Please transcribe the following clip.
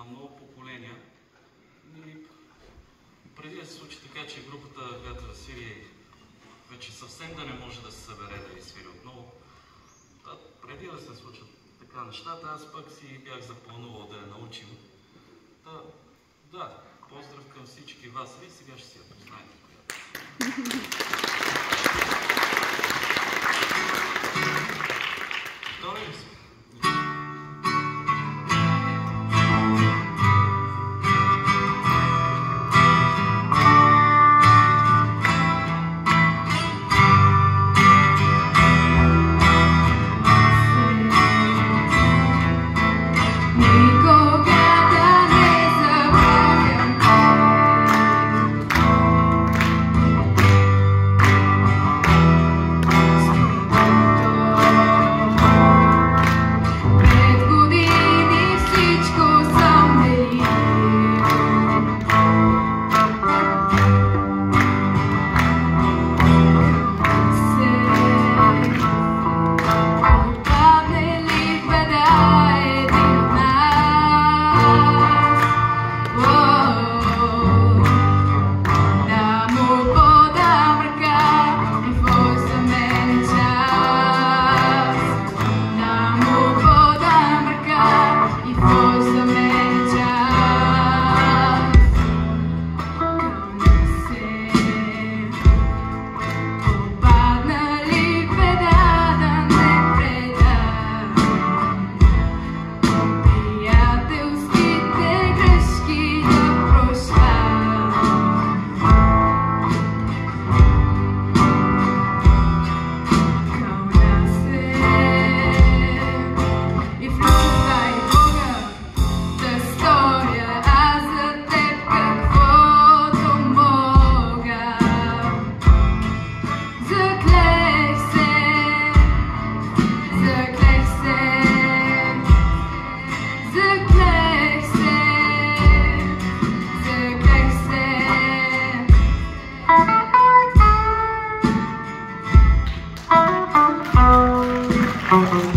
на много поколения. И преди да се случи така, че групата, която в Сирия вече съвсем да не може да се събере да изсвири отново, преди да се случат така нещата, аз пък си бях запланувал да я научим. Да, поздрав към всички вас. Вие сега ще си я познаете. Готови ли сме? Thank you.